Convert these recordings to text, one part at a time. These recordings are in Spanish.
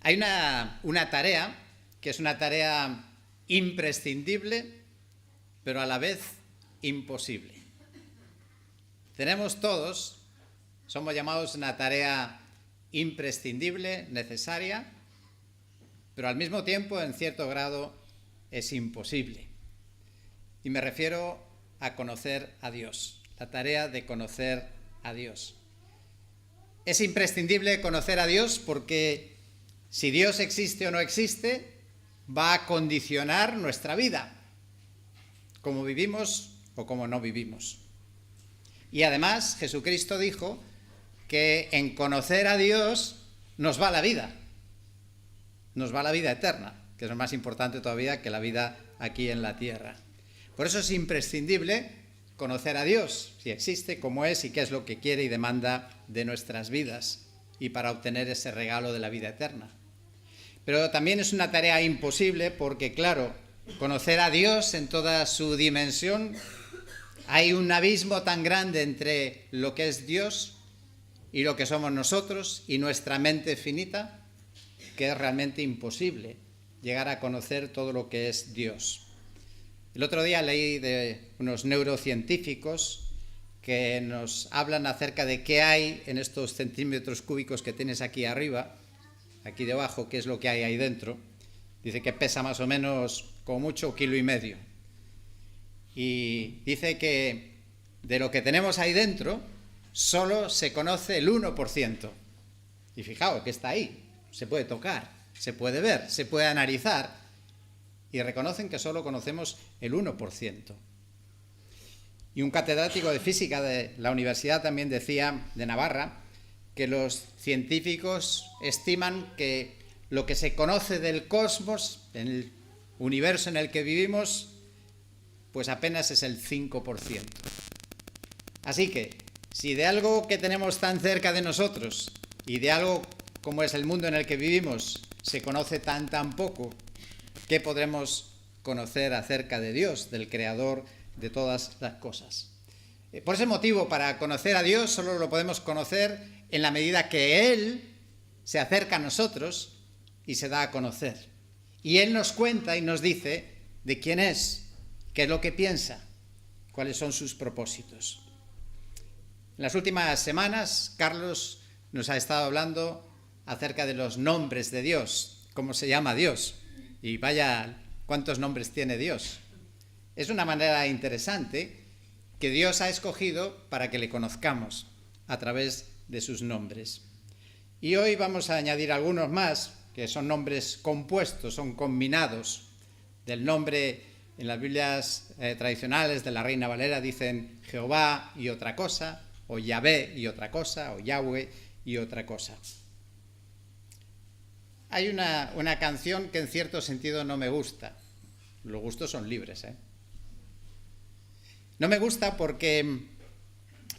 Hay una tarea que es una tarea imprescindible, pero a la vez imposible. Somos llamados a una tarea imprescindible, necesaria, pero al mismo tiempo, en cierto grado, es imposible. Y me refiero a conocer a Dios, la tarea de conocer a Dios. Es imprescindible conocer a Dios porque si Dios existe o no existe, va a condicionar nuestra vida, como vivimos o como no vivimos. Y además, Jesucristo dijo que en conocer a Dios nos va la vida eterna, que es lo más importante todavía que la vida aquí en la tierra. Por eso es imprescindible conocer a Dios, si existe, cómo es y qué es lo que quiere y demanda de nuestras vidas, y para obtener ese regalo de la vida eterna. Pero también es una tarea imposible porque, claro, conocer a Dios en toda su dimensión, hay un abismo tan grande entre lo que es Dios y lo que somos nosotros y nuestra mente finita, que es realmente imposible llegar a conocer todo lo que es Dios. El otro día leí de unos neurocientíficos que nos hablan acerca de qué hay en estos centímetros cúbicos que tienes aquí arriba, aquí debajo, qué es lo que hay ahí dentro. Dice que pesa más o menos, como mucho, 1,5 kilos. Y dice que de lo que tenemos ahí dentro, solo se conoce el 1%. Y fijaos que está ahí, se puede tocar, se puede ver, se puede analizar. Y reconocen que solo conocemos el 1%. Y un catedrático de física de la universidad también decía, de Navarra, que los científicos estiman que lo que se conoce del cosmos, en el universo en el que vivimos, pues apenas es el 5%. Así que, si de algo que tenemos tan cerca de nosotros y de algo como es el mundo en el que vivimos se conoce tan poco, ¿qué podremos conocer acerca de Dios, del Creador de todas las cosas? Por ese motivo, para conocer a Dios solo lo podemos conocer en la medida que Él se acerca a nosotros y se da a conocer. Y Él nos cuenta y nos dice de quién es, qué es lo que piensa, cuáles son sus propósitos. En las últimas semanas, Carlos nos ha estado hablando acerca de los nombres de Dios, cómo se llama Dios. Y vaya, ¿cuántos nombres tiene Dios? Es una manera interesante que Dios ha escogido para que le conozcamos a través de sus nombres. Y hoy vamos a añadir algunos más, que son nombres compuestos, son combinados. Del nombre en las Biblias tradicionales de la Reina Valera dicen Jehová y otra cosa, o Yahvé y otra cosa, o Yahweh y otra cosa. Hay una canción que en cierto sentido no me gusta. Los gustos son libres, ¿eh? No me gusta porque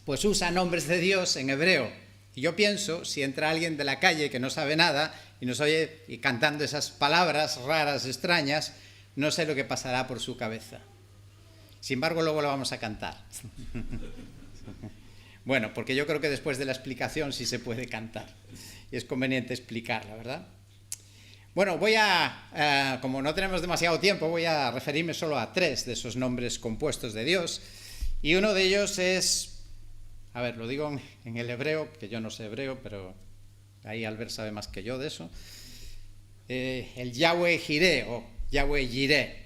pues usa nombres de Dios en hebreo. Y yo pienso, si entra alguien de la calle que no sabe nada y nos oye y cantando esas palabras raras, extrañas, no sé lo que pasará por su cabeza. Sin embargo, luego lo vamos a cantar. Bueno, porque yo creo que después de la explicación sí se puede cantar. Y es conveniente explicarla, ¿verdad? Bueno, como no tenemos demasiado tiempo, voy a referirme solo a 3 de esos nombres compuestos de Dios. Y uno de ellos es, lo digo en el hebreo, que yo no sé hebreo, pero ahí Albert sabe más que yo de eso. El Yahweh Jireh o Yahweh Jireh,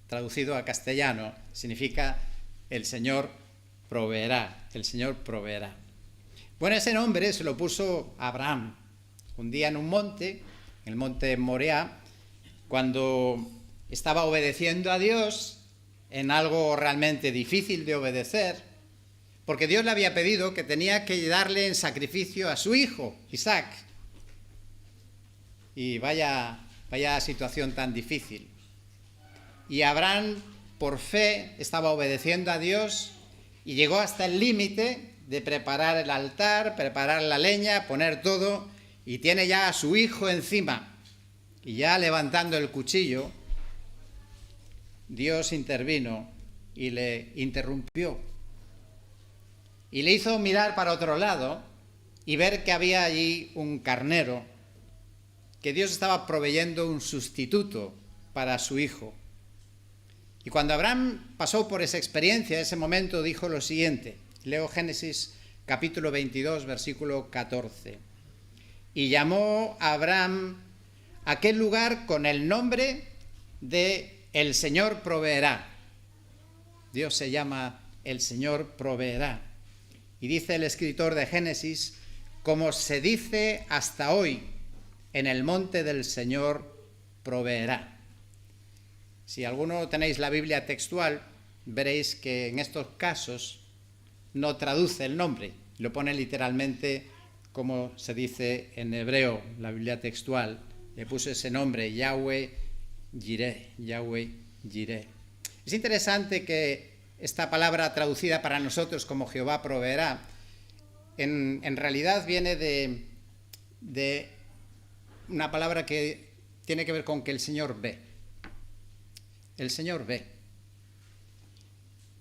traducido a castellano, significa el Señor proveerá, el Señor proveerá. Bueno, ese nombre se lo puso Abraham un día en un monte, en el monte Moriah, cuando estaba obedeciendo a Dios en algo realmente difícil de obedecer, porque Dios le había pedido que tenía que darle en sacrificio a su hijo, Isaac. Y vaya situación tan difícil. Y Abraham, por fe, estaba obedeciendo a Dios y llegó hasta el límite de preparar el altar, preparar la leña, poner todo, y tiene ya a su hijo encima. Y ya levantando el cuchillo, Dios intervino y le interrumpió. Y le hizo mirar para otro lado y ver que había allí un carnero que Dios estaba proveyendo un sustituto para su hijo. Y cuando Abraham pasó por esa experiencia, ese momento, dijo lo siguiente. Leo Génesis capítulo 22, versículo 14. Y llamó a Abraham aquel lugar con el nombre de El Señor proveerá. Dios se llama El Señor proveerá. Y dice el escritor de Génesis, como se dice hasta hoy, en el monte del Señor proveerá. Si alguno tenéis la Biblia textual, veréis que en estos casos no traduce el nombre, lo pone literalmente como se dice en hebreo, la Biblia textual. Le puso ese nombre, Yahweh Jireh, Yahweh Jireh. Es interesante que esta palabra traducida para nosotros como Jehová proveerá, en realidad viene de una palabra que tiene que ver con que el Señor ve. El Señor ve.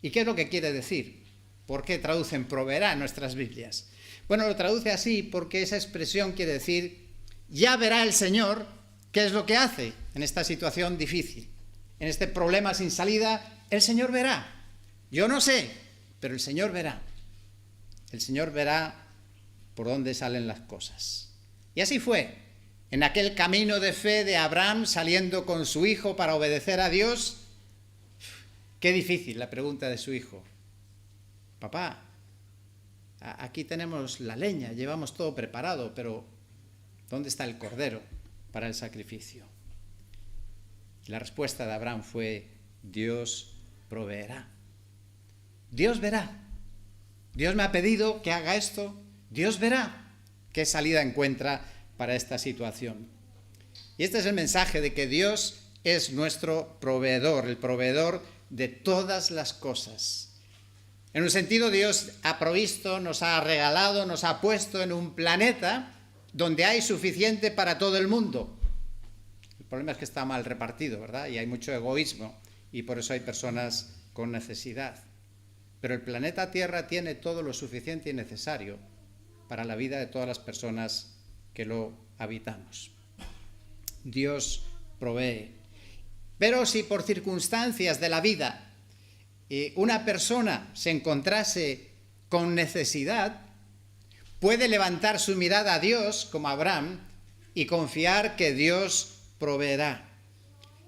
¿Y qué es lo que quiere decir? ¿Por qué traducen proveerá en nuestras Biblias? Bueno, lo traduce así porque esa expresión quiere decir, ya verá el Señor qué es lo que hace en esta situación difícil. En este problema sin salida, el Señor verá. Yo no sé, pero el Señor verá. El Señor verá por dónde salen las cosas. Y así fue. En aquel camino de fe de Abraham saliendo con su hijo para obedecer a Dios, qué difícil la pregunta de su hijo. Papá, aquí tenemos la leña, llevamos todo preparado, pero ¿dónde está el cordero para el sacrificio? Y la respuesta de Abraham fue, Dios proveerá. Dios verá. Dios me ha pedido que haga esto, Dios verá qué salida encuentra para esta situación. Y este es el mensaje de que Dios es nuestro proveedor, el proveedor de todas las cosas. En un sentido, Dios ha provisto, nos ha regalado, nos ha puesto en un planeta donde hay suficiente para todo el mundo. El problema es que está mal repartido, ¿verdad? Y hay mucho egoísmo y por eso hay personas con necesidad. Pero el planeta Tierra tiene todo lo suficiente y necesario para la vida de todas las personas que lo habitamos. Dios provee. Pero si por circunstancias de la vida una persona se encontrase con necesidad, puede levantar su mirada a Dios, como Abraham, y confiar que Dios proveerá.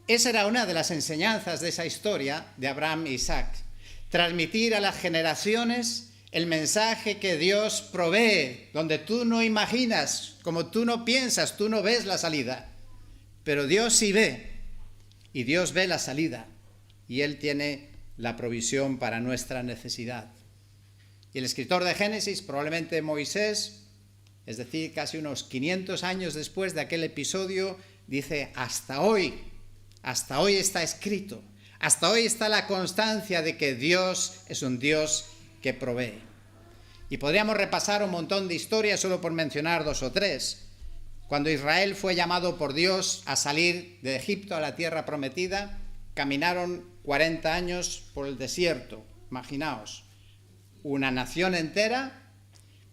Esa era una de las enseñanzas de esa historia de Abraham e Isaac. Transmitir a las generaciones el mensaje que Dios provee, donde tú no imaginas, como tú no piensas, tú no ves la salida. Pero Dios sí ve, y Dios ve la salida, y Él tiene la provisión para nuestra necesidad. Y el escritor de Génesis, probablemente Moisés, es decir, casi unos 500 años después de aquel episodio, dice, hasta hoy está escrito, hasta hoy está la constancia de que Dios es un Dios que provee. Y podríamos repasar un montón de historias solo por mencionar dos o tres. Cuando Israel fue llamado por Dios a salir de Egipto a la tierra prometida, caminaron 40 años por el desierto. Imaginaos, una nación entera,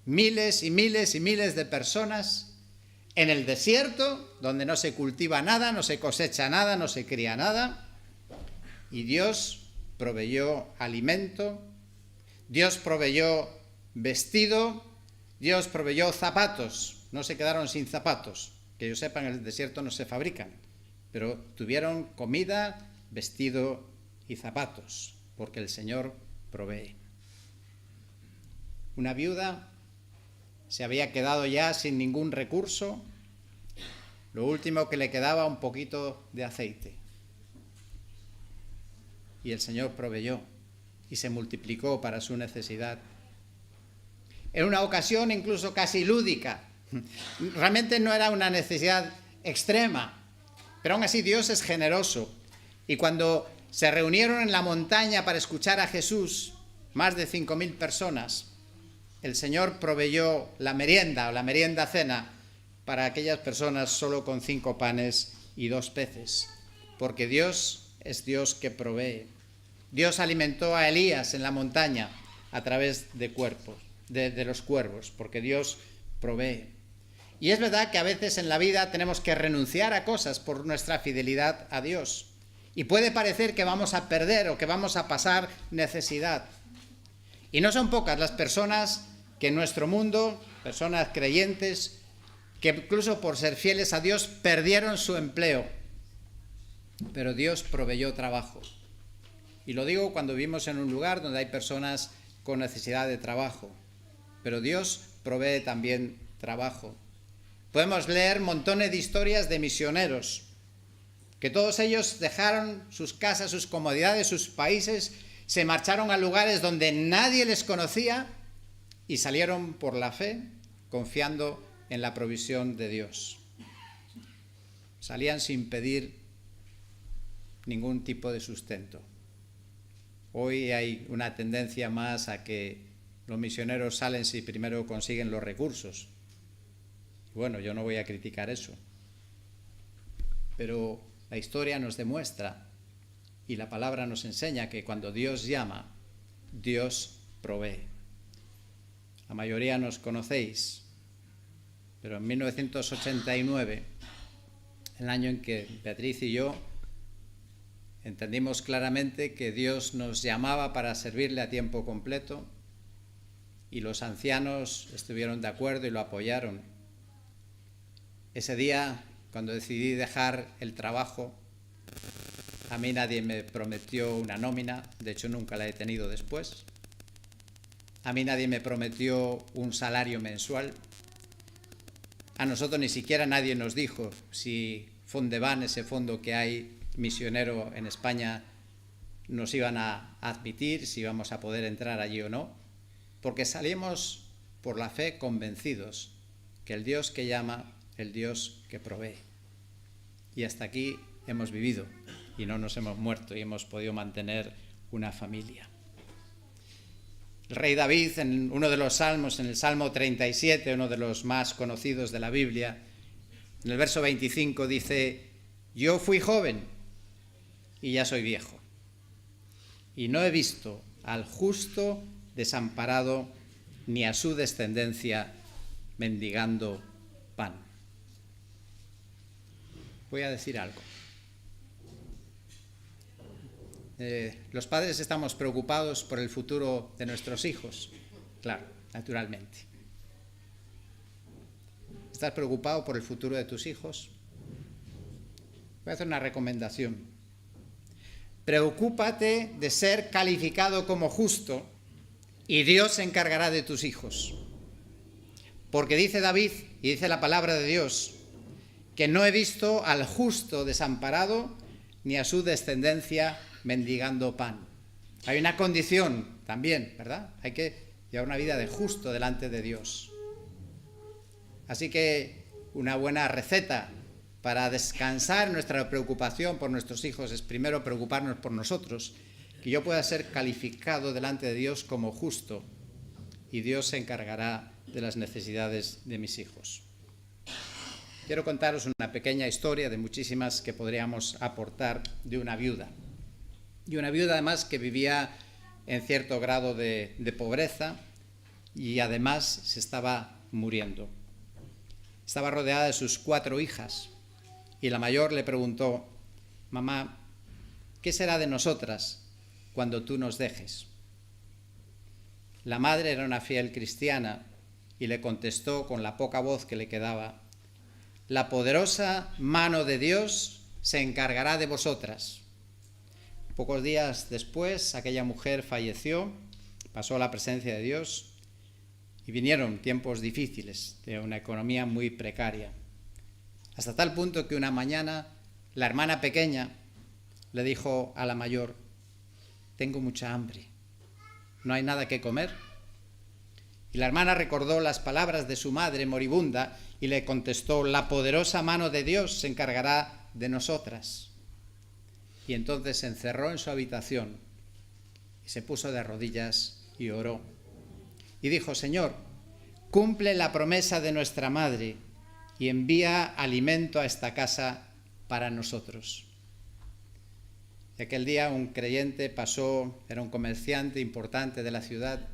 miles y miles y miles de personas en el desierto, donde no se cultiva nada, no se cosecha nada, no se cría nada. Y Dios proveyó alimento, Dios proveyó vestido, Dios proveyó zapatos. No se quedaron sin zapatos, que yo sepa en el desierto no se fabrican, pero tuvieron comida, vestido y zapatos, porque el Señor provee. Una viuda se había quedado ya sin ningún recurso, lo último que le quedaba un poquito de aceite. Y el Señor proveyó y se multiplicó para su necesidad. En una ocasión incluso casi lúdica, realmente no era una necesidad extrema, pero aún así Dios es generoso. Y cuando se reunieron en la montaña para escuchar a Jesús, más de 5.000 personas, el Señor proveyó la merienda o la merienda cena para aquellas personas solo con 5 panes y 2 peces, porque Dios es Dios que provee. Dios alimentó a Elías en la montaña a través de los cuervos, porque Dios provee. Y es verdad que a veces en la vida tenemos que renunciar a cosas por nuestra fidelidad a Dios. Y puede parecer que vamos a perder o que vamos a pasar necesidad. Y no son pocas las personas que en nuestro mundo, personas creyentes, que incluso por ser fieles a Dios perdieron su empleo. Pero Dios proveyó trabajo. Y lo digo cuando vivimos en un lugar donde hay personas con necesidad de trabajo. Pero Dios provee también trabajo. Podemos leer montones de historias de misioneros, que todos ellos dejaron sus casas, sus comodidades, sus países, se marcharon a lugares donde nadie les conocía y salieron por la fe, confiando en la provisión de Dios. Salían sin pedir ningún tipo de sustento. Hoy hay una tendencia más a que los misioneros salen si primero consiguen los recursos. Bueno, yo no voy a criticar eso, pero la historia nos demuestra y la palabra nos enseña que cuando Dios llama, Dios provee. La mayoría nos conocéis, pero en 1989, el año en que Beatriz y yo entendimos claramente que Dios nos llamaba para servirle a tiempo completo y los ancianos estuvieron de acuerdo y lo apoyaron. Ese día, cuando decidí dejar el trabajo, a mí nadie me prometió una nómina, de hecho nunca la he tenido después. A mí nadie me prometió un salario mensual. A nosotros ni siquiera nadie nos dijo si Fondeban, ese fondo que hay misionero en España, nos iban a admitir, si íbamos a poder entrar allí o no, porque salimos por la fe convencidos que el Dios que llama, el Dios que provee. Y hasta aquí hemos vivido y no nos hemos muerto y hemos podido mantener una familia. El rey David, en uno de los salmos, en el Salmo 37, uno de los más conocidos de la Biblia, en el verso 25 dice: yo fui joven y ya soy viejo, y no he visto al justo desamparado ni a su descendencia mendigando pan. Voy a decir algo. Los padres estamos preocupados por el futuro de nuestros hijos, claro, naturalmente. ¿Estás preocupado por el futuro de tus hijos? Voy a hacer una recomendación. Preocúpate de ser calificado como justo y Dios se encargará de tus hijos. Porque dice David, y dice la palabra de Dios, que no he visto al justo desamparado ni a su descendencia mendigando pan. Hay una condición también, ¿verdad? Hay que llevar una vida de justo delante de Dios. Así que una buena receta para descansar nuestra preocupación por nuestros hijos es primero preocuparnos por nosotros, que yo pueda ser calificado delante de Dios como justo y Dios se encargará de las necesidades de mis hijos. Quiero contaros una pequeña historia de muchísimas que podríamos aportar de una viuda. Y una viuda además que vivía en cierto grado de pobreza y además se estaba muriendo. Estaba rodeada de sus 4 hijas y la mayor le preguntó: mamá, ¿qué será de nosotras cuando tú nos dejes? La madre era una fiel cristiana y le contestó con la poca voz que le quedaba: la poderosa mano de Dios se encargará de vosotras. Pocos días después, aquella mujer falleció, pasó a la presencia de Dios y vinieron tiempos difíciles, de una economía muy precaria. Hasta tal punto que una mañana la hermana pequeña le dijo a la mayor: tengo mucha hambre, ¿no hay nada que comer? Y la hermana recordó las palabras de su madre moribunda y le contestó: la poderosa mano de Dios se encargará de nosotras. Y entonces se encerró en su habitación y se puso de rodillas y oró. Y dijo: Señor, cumple la promesa de nuestra madre y envía alimento a esta casa para nosotros. Y aquel día un creyente pasó, era un comerciante importante de la ciudad,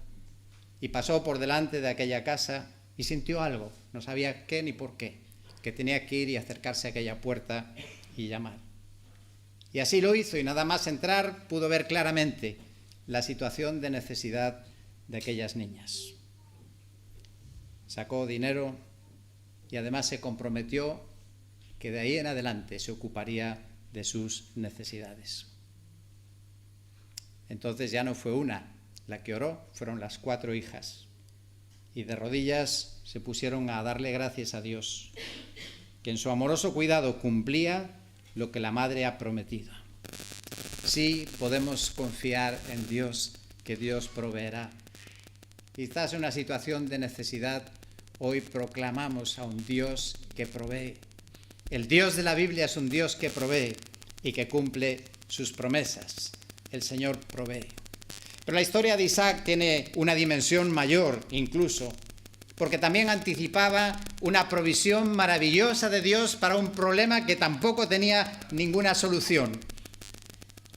y pasó por delante de aquella casa y sintió algo, no sabía qué ni por qué, que tenía que ir y acercarse a aquella puerta y llamar. Y así lo hizo, y nada más entrar pudo ver claramente la situación de necesidad de aquellas niñas. Sacó dinero y además se comprometió que de ahí en adelante se ocuparía de sus necesidades. Entonces ya no fue una la que oró, fueron las 4 hijas. Y de rodillas se pusieron a darle gracias a Dios, que en su amoroso cuidado cumplía lo que la madre ha prometido. Sí, podemos confiar en Dios, que Dios proveerá. Quizás en una situación de necesidad, hoy proclamamos a un Dios que provee. El Dios de la Biblia es un Dios que provee y que cumple sus promesas. El Señor provee. Pero la historia de Isaac tiene una dimensión mayor incluso, porque también anticipaba una provisión maravillosa de Dios para un problema que tampoco tenía ninguna solución.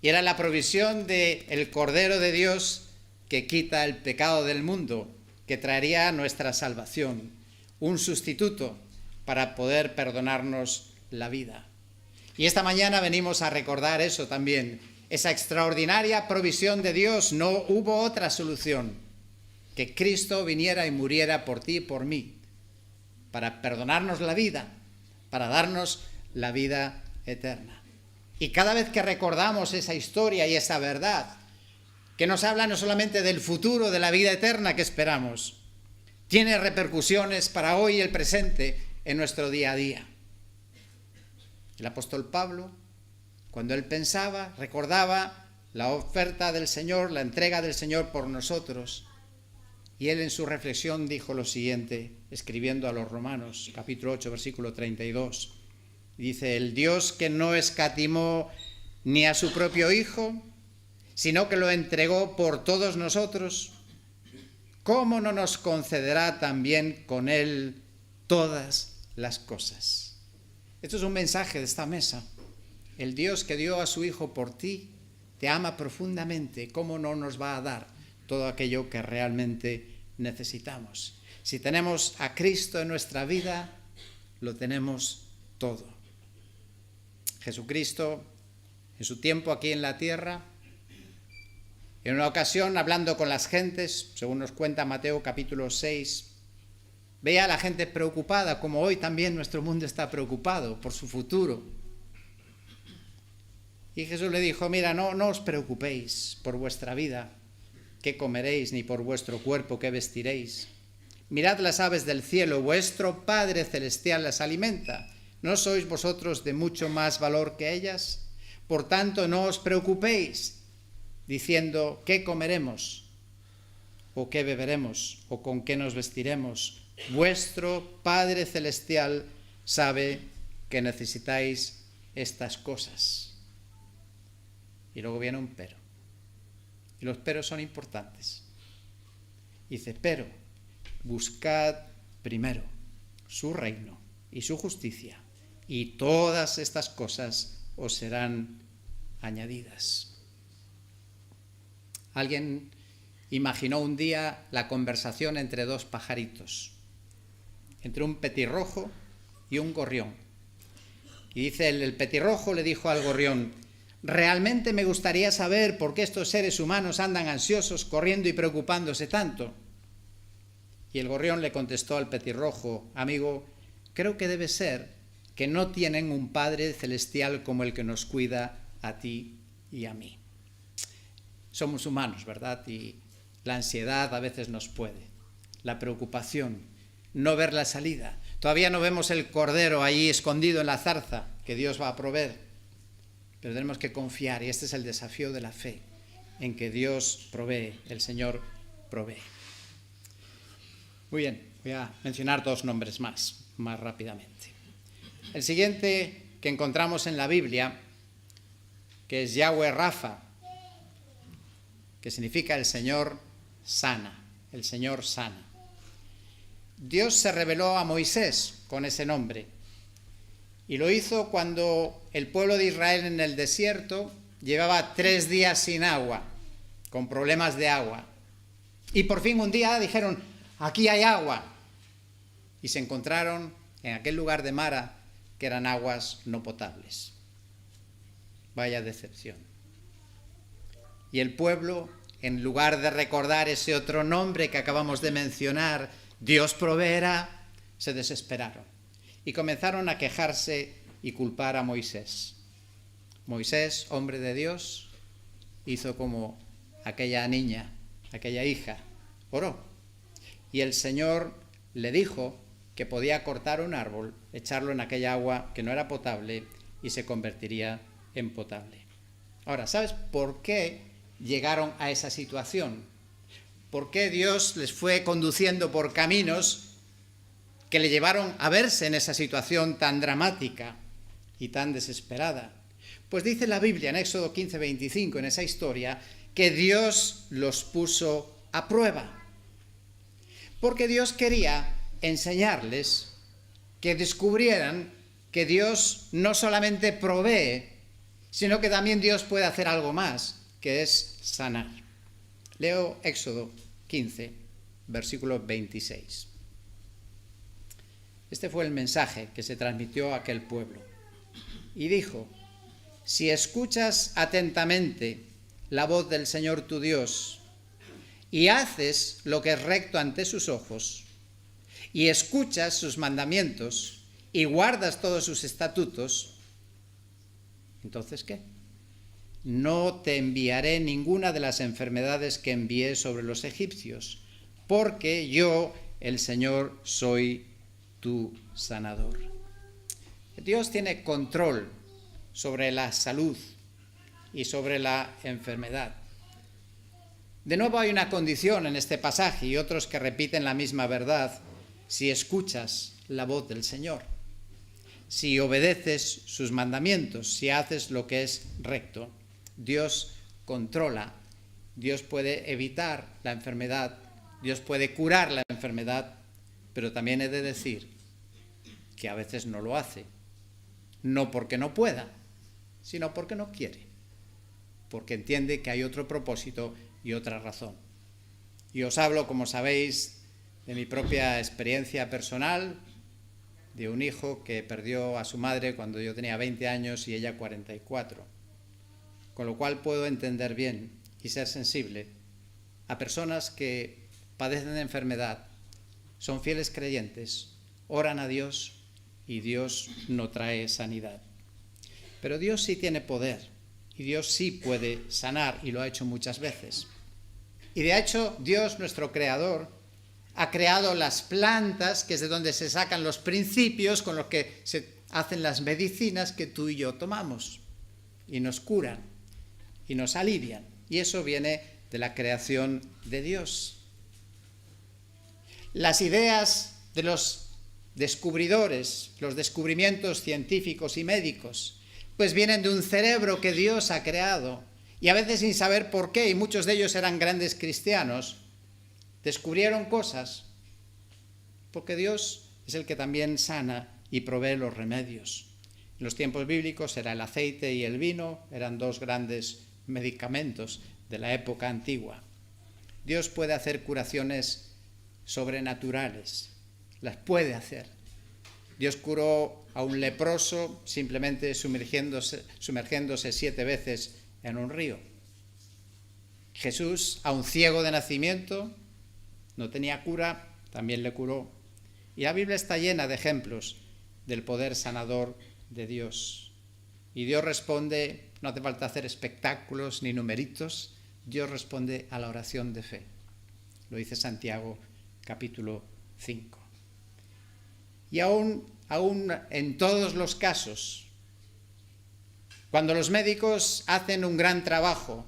Y era la provisión del Cordero de Dios que quita el pecado del mundo, que traería nuestra salvación, un sustituto para poder perdonarnos la vida. Y esta mañana venimos a recordar eso también, esa extraordinaria provisión de Dios. No hubo otra solución, que Cristo viniera y muriera por ti y por mí, para perdonarnos la vida, para darnos la vida eterna. Y cada vez que recordamos esa historia y esa verdad, que nos habla no solamente del futuro, de la vida eterna que esperamos, tiene repercusiones para hoy y el presente en nuestro día a día. El apóstol Pablo, cuando él pensaba, recordaba la oferta del Señor, la entrega del Señor por nosotros, y él en su reflexión dijo lo siguiente, escribiendo a los Romanos, capítulo 8, versículo 32. Dice, el Dios que no escatimó ni a su propio Hijo, sino que lo entregó por todos nosotros, ¿cómo no nos concederá también con él todas las cosas? Esto es un mensaje de esta mesa. El Dios que dio a su Hijo por ti te ama profundamente. ¿Cómo no nos va a dar todo aquello que realmente necesitamos? Si tenemos a Cristo en nuestra vida, lo tenemos todo. Jesucristo, en su tiempo aquí en la tierra, en una ocasión hablando con las gentes, según nos cuenta Mateo capítulo 6, veía a la gente preocupada, como hoy también nuestro mundo está preocupado por su futuro. Y Jesús le dijo, mira, no os preocupéis por vuestra vida, qué comeréis, ni por vuestro cuerpo, qué vestiréis. Mirad las aves del cielo, vuestro Padre Celestial las alimenta. ¿No sois vosotros de mucho más valor que ellas? Por tanto, no os preocupéis, diciendo, ¿qué comeremos? ¿O qué beberemos? ¿O con qué nos vestiremos? Vuestro Padre Celestial sabe que necesitáis estas cosas. Y luego viene un pero. Y los peros son importantes. Dice, pero buscad primero su reino y su justicia, y todas estas cosas os serán añadidas. Alguien imaginó un día la conversación entre 2 pajaritos, entre un petirrojo y un gorrión. Y dice, el petirrojo le dijo al gorrión, realmente me gustaría saber por qué estos seres humanos andan ansiosos, corriendo y preocupándose tanto. Y el gorrión le contestó al petirrojo, amigo, creo que debe ser que no tienen un Padre celestial como el que nos cuida a ti y a mí. Somos humanos, ¿verdad? Y la ansiedad a veces nos puede. La preocupación, no ver la salida. Todavía no vemos el cordero ahí escondido en la zarza que Dios va a proveer. Pero tenemos que confiar, y este es el desafío de la fe, en que Dios provee, el Señor provee. Muy bien, voy a mencionar 2 nombres más rápidamente. El siguiente que encontramos en la Biblia, que es Yahweh Rafa, que significa el Señor sana, el Señor sana. Dios se reveló a Moisés con ese nombre y lo hizo cuando el pueblo de Israel en el desierto llevaba 3 días sin agua, con problemas de agua. Y por fin un día dijeron, aquí hay agua. y se encontraron en aquel lugar de Mara que eran aguas no potables. Vaya decepción. Y el pueblo, en lugar de recordar ese otro nombre que acabamos de mencionar, Dios proveerá, se desesperaron y comenzaron a quejarse y culpar a Moisés. Moisés, hombre de Dios, hizo como aquella niña, aquella hija, oró. Y el Señor le dijo que podía cortar un árbol, echarlo en aquella agua que no era potable y se convertiría en potable. Ahora, ¿sabes por qué llegaron a esa situación? ¿Por qué Dios les fue conduciendo por caminos que le llevaron a verse en esa situación tan dramática y tan desesperada? Pues dice la Biblia en Éxodo 15:25, en esa historia, que Dios los puso a prueba. Porque Dios quería enseñarles, que descubrieran que Dios no solamente provee, sino que también Dios puede hacer algo más, que es sanar. Leo Éxodo 15, versículo 26. Este fue el mensaje que se transmitió a aquel pueblo. Y dijo: si escuchas atentamente la voz del Señor tu Dios y haces lo que es recto ante sus ojos, y escuchas sus mandamientos y guardas todos sus estatutos, ¿entonces qué? No te enviaré ninguna de las enfermedades que envié sobre los egipcios, porque yo, el Señor, soy tu sanador. Dios tiene control sobre la salud y sobre la enfermedad. De nuevo hay una condición en este pasaje y otros que repiten la misma verdad: si escuchas la voz del Señor, si obedeces sus mandamientos, si haces lo que es recto. Dios controla, Dios puede evitar la enfermedad, Dios puede curar la enfermedad, pero también he de decir que a veces no lo hace, no porque no pueda, sino porque no quiere, porque entiende que hay otro propósito y otra razón. Y os hablo, como sabéis, de mi propia experiencia personal, de un hijo que perdió a su madre cuando yo tenía 20 años y ella 44. Con lo cual puedo entender bien y ser sensible a personas que padecen de enfermedad, son fieles creyentes, oran a Dios y Dios no trae sanidad. Pero Dios sí tiene poder y Dios sí puede sanar y lo ha hecho muchas veces. Y de hecho Dios, nuestro creador, ha creado las plantas, que es de donde se sacan los principios con los que se hacen las medicinas que tú y yo tomamos y nos curan y nos alivian. Y eso viene de la creación de Dios. Las ideas de los descubridores, los descubrimientos científicos y médicos, pues vienen de un cerebro que Dios ha creado, y a veces sin saber por qué, y muchos de ellos eran grandes cristianos, descubrieron cosas, porque Dios es el que también sana y provee los remedios. En los tiempos bíblicos era el aceite y el vino, eran dos grandes medicamentos de la época antigua. Dios puede hacer curaciones sobrenaturales, las puede hacer. Dios curó a un leproso simplemente sumergiéndose 7 veces en un río. Jesús, a un ciego de nacimiento, no tenía cura, también le curó. Y la Biblia está llena de ejemplos del poder sanador de Dios. Y Dios responde, no hace falta hacer espectáculos ni numeritos, Dios responde a la oración de fe. Lo dice Santiago, capítulo 5. Y aún en todos los casos, cuando los médicos hacen un gran trabajo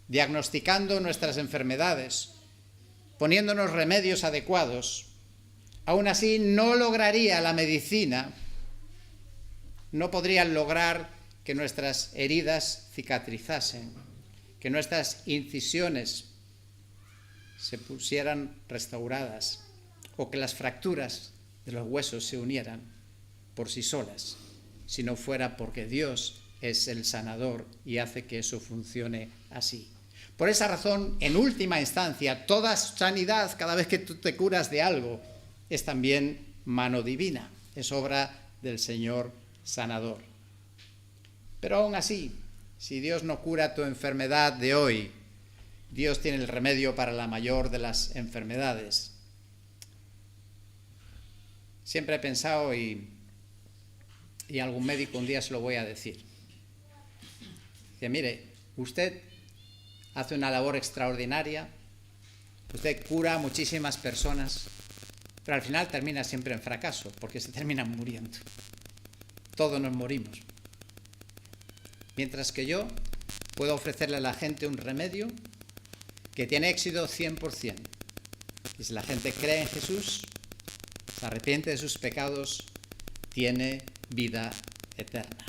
diagnosticando nuestras enfermedades, poniéndonos remedios adecuados, aún así no lograría la medicina, no podrían lograr que nuestras heridas cicatrizasen, que nuestras incisiones se pusieran restauradas o que las fracturas de los huesos se unieran por sí solas, si no fuera porque Dios es el sanador y hace que eso funcione así. Por esa razón, en última instancia, toda sanidad, cada vez que tú te curas de algo, es también mano divina, es obra del Señor sanador. Pero aún así, si Dios no cura tu enfermedad de hoy, Dios tiene el remedio para la mayor de las enfermedades. Siempre he pensado, y algún médico un día se lo voy a decir, que mire, usted hace una labor extraordinaria, usted cura a muchísimas personas, pero al final termina siempre en fracaso, porque se terminan muriendo. Todos nos morimos. Mientras que yo puedo ofrecerle a la gente un remedio que tiene éxito 100%. Y si la gente cree en Jesús, se arrepiente de sus pecados, tiene vida eterna.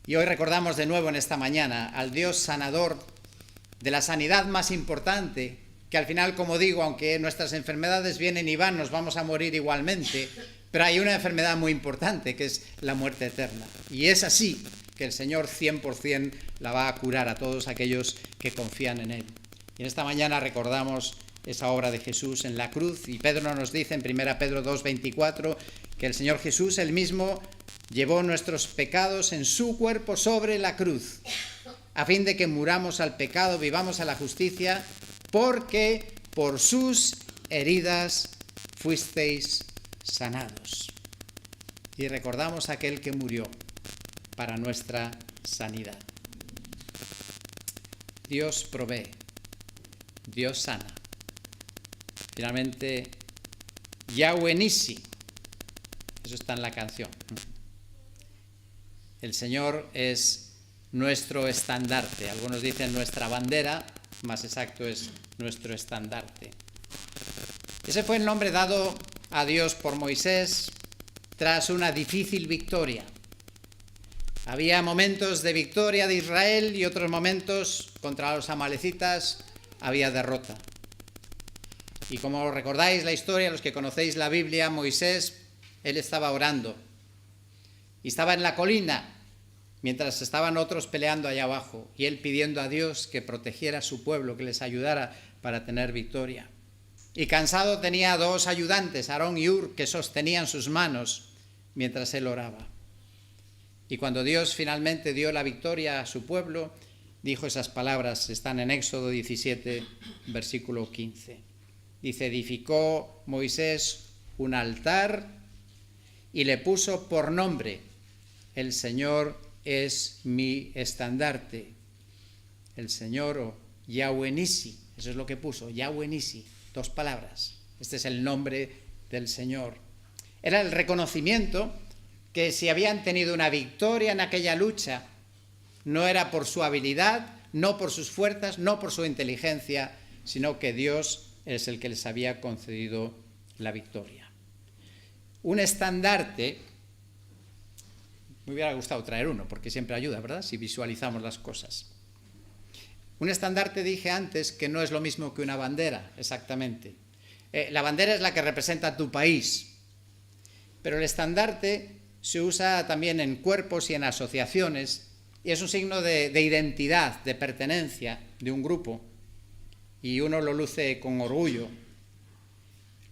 Y hoy recordamos de nuevo en esta mañana al Dios sanador de la sanidad más importante, que al final, como digo, aunque nuestras enfermedades vienen y van, nos vamos a morir igualmente, pero hay una enfermedad muy importante, que es la muerte eterna. Y es así que el Señor 100% la va a curar a todos aquellos que confían en Él. Y en esta mañana recordamos esa obra de Jesús en la cruz, y Pedro nos dice en 1 Pedro 2:24 que el Señor Jesús él mismo llevó nuestros pecados en su cuerpo sobre la cruz, a fin de que muramos al pecado, vivamos a la justicia, porque por sus heridas fuisteis sanados. Y recordamos a aquel que murió para nuestra sanidad. Dios provee, Dios sana. Finalmente, Yahweh Nissi, eso está en la canción. El Señor es nuestro estandarte. Algunos dicen nuestra bandera, más exacto es nuestro estandarte. Ese fue el nombre dado a Dios por Moisés tras una difícil victoria. Había momentos de victoria de Israel y otros momentos contra los amalecitas había derrota. Y como recordáis la historia, los que conocéis la Biblia, Moisés, él estaba orando. Y estaba en la colina, mientras estaban otros peleando allá abajo, y él pidiendo a Dios que protegiera a su pueblo, que les ayudara para tener victoria. Y cansado tenía 2 ayudantes, Aarón y Hur, que sostenían sus manos mientras él oraba. Y cuando Dios finalmente dio la victoria a su pueblo, dijo esas palabras, están en Éxodo 17, versículo 15. Dice, edificó Moisés un altar y le puso por nombre, el Señor es mi estandarte. El Señor, o Yahweh Nissi, eso es lo que puso, Yahweh Nissi, 2 palabras. Este es el nombre del Señor. Era el reconocimiento que si habían tenido una victoria en aquella lucha, no era por su habilidad, no por sus fuerzas, no por su inteligencia, sino que Dios es el que les había concedido la victoria. Un estandarte, me hubiera gustado traer uno, porque siempre ayuda, ¿verdad?, si visualizamos las cosas. Un estandarte, dije antes, que no es lo mismo que una bandera, exactamente. La bandera es la que representa tu país, pero el estandarte se usa también en cuerpos y en asociaciones, y es un signo de identidad, de pertenencia de un grupo, y uno lo luce con orgullo.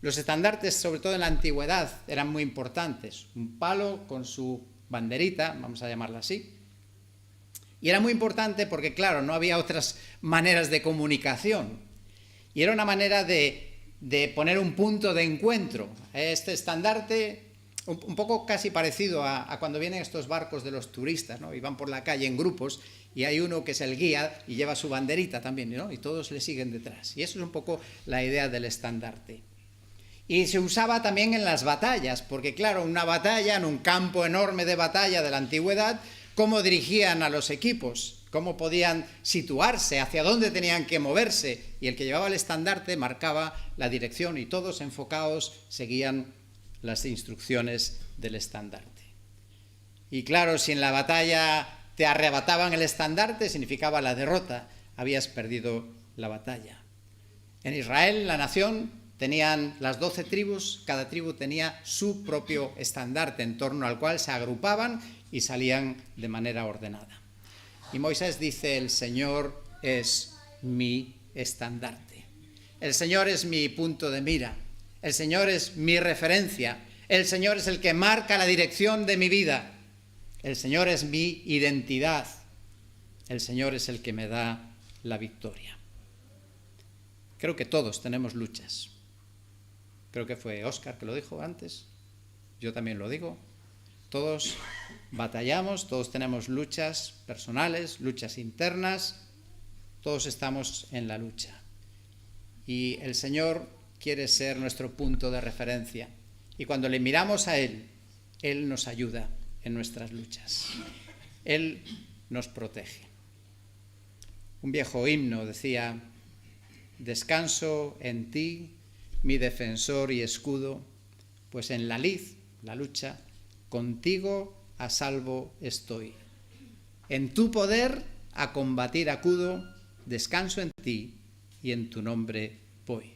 Los estandartes, sobre todo en la antigüedad, eran muy importantes. Un palo con su banderita, vamos a llamarla así. Y era muy importante porque, claro, no había otras maneras de comunicación. Y era una manera de poner un punto de encuentro. Este estandarte, un poco casi parecido a cuando vienen estos barcos de los turistas, ¿no? Y van por la calle en grupos, y hay uno que es el guía y lleva su banderita también, ¿no? Y todos le siguen detrás. Y eso es un poco la idea del estandarte. Y se usaba también en las batallas, porque claro, una batalla, en un campo enorme de batalla de la antigüedad, ¿cómo dirigían a los equipos? ¿Cómo podían situarse? ¿Hacia dónde tenían que moverse? Y el que llevaba el estandarte marcaba la dirección y todos enfocados seguían las instrucciones del estandarte. Y claro, si en la batalla te arrebataban el estandarte, significaba la derrota, habías perdido la batalla. En Israel, la nación, tenían las 12 tribus, cada tribu tenía su propio estandarte en torno al cual se agrupaban y salían de manera ordenada. Y Moisés dice, el Señor es mi estandarte. El Señor es mi punto de mira. El Señor es mi referencia. El Señor es el que marca la dirección de mi vida. El Señor es mi identidad. El Señor es el que me da la victoria. Creo que todos tenemos luchas. Creo que fue Óscar que lo dijo antes. Yo también lo digo. Todos batallamos, todos tenemos luchas personales, luchas internas. Todos estamos en la lucha. Y el Señor quiere ser nuestro punto de referencia. Y cuando le miramos a Él, Él nos ayuda en nuestras luchas. Él nos protege. Un viejo himno decía: descanso en ti, mi defensor y escudo, pues en la lid, la lucha, contigo a salvo estoy. En tu poder a combatir acudo, descanso en ti y en tu nombre voy.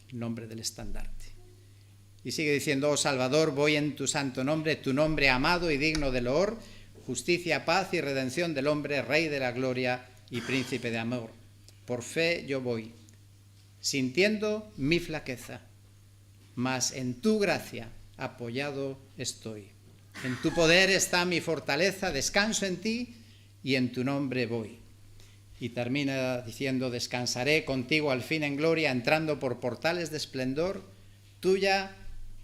El nombre del estandarte. Y sigue diciendo: oh Salvador, voy en tu santo nombre, tu nombre amado y digno de loor, justicia, paz y redención del hombre, Rey de la gloria y príncipe de amor. Por fe yo voy, sintiendo mi flaqueza, mas en tu gracia apoyado estoy. En tu poder está mi fortaleza, descanso en ti y en tu nombre voy. Y termina diciendo: descansaré contigo al fin en gloria, entrando por portales de esplendor. Tuya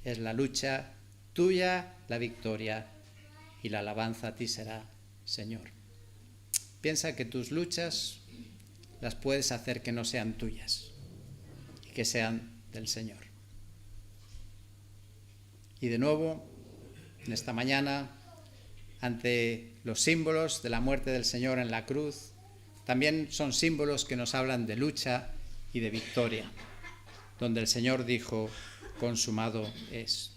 es la lucha, tuya la victoria, y la alabanza a ti será, Señor. Piensa que tus luchas las puedes hacer que no sean tuyas, y que sean del Señor. Y de nuevo, en esta mañana, ante los símbolos de la muerte del Señor en la cruz, también son símbolos que nos hablan de lucha y de victoria, donde el Señor dijo: consumado es.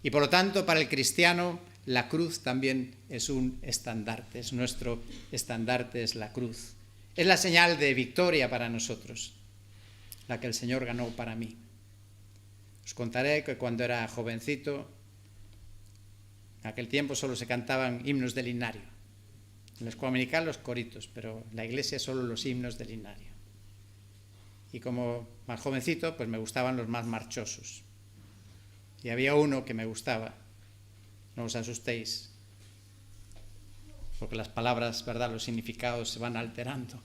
Y por lo tanto, para el cristiano, la cruz también es un estandarte, es nuestro estandarte, es la cruz. Es la señal de victoria para nosotros, la que el Señor ganó para mí. Os contaré que cuando era jovencito, en aquel tiempo solo se cantaban himnos del himnario. En la escuela dominical los coritos, pero en la iglesia solo los himnos del himnario. Y como más jovencito, pues me gustaban los más marchosos. Y había uno que me gustaba, no os asustéis, porque las palabras, ¿verdad?, los significados se van alterando.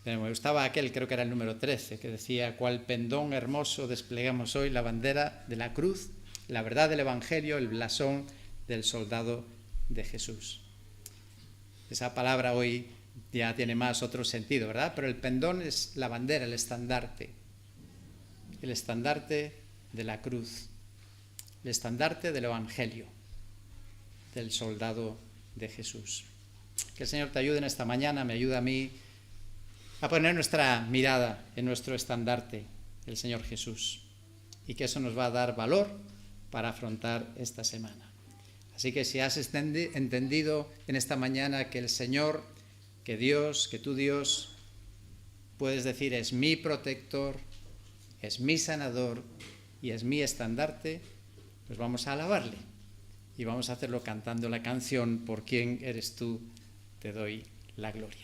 Pero me gustaba aquel, creo que era el número 13, que decía: cual pendón hermoso desplegamos hoy la bandera de la cruz, la verdad del Evangelio, el blasón del soldado de Jesús. Esa palabra hoy ya tiene más otro sentido, ¿verdad? Pero el pendón es la bandera, el estandarte de la cruz, el estandarte del Evangelio, del soldado de Jesús. Que el Señor te ayude en esta mañana, me ayuda a mí a poner nuestra mirada en nuestro estandarte, el Señor Jesús, y que eso nos va a dar valor para afrontar esta semana. Así que si has entendido en esta mañana que el Señor, que Dios, que tu Dios, puedes decir es mi protector, es mi sanador y es mi estandarte, pues vamos a alabarle y vamos a hacerlo cantando la canción: por quién eres tú, te doy la gloria.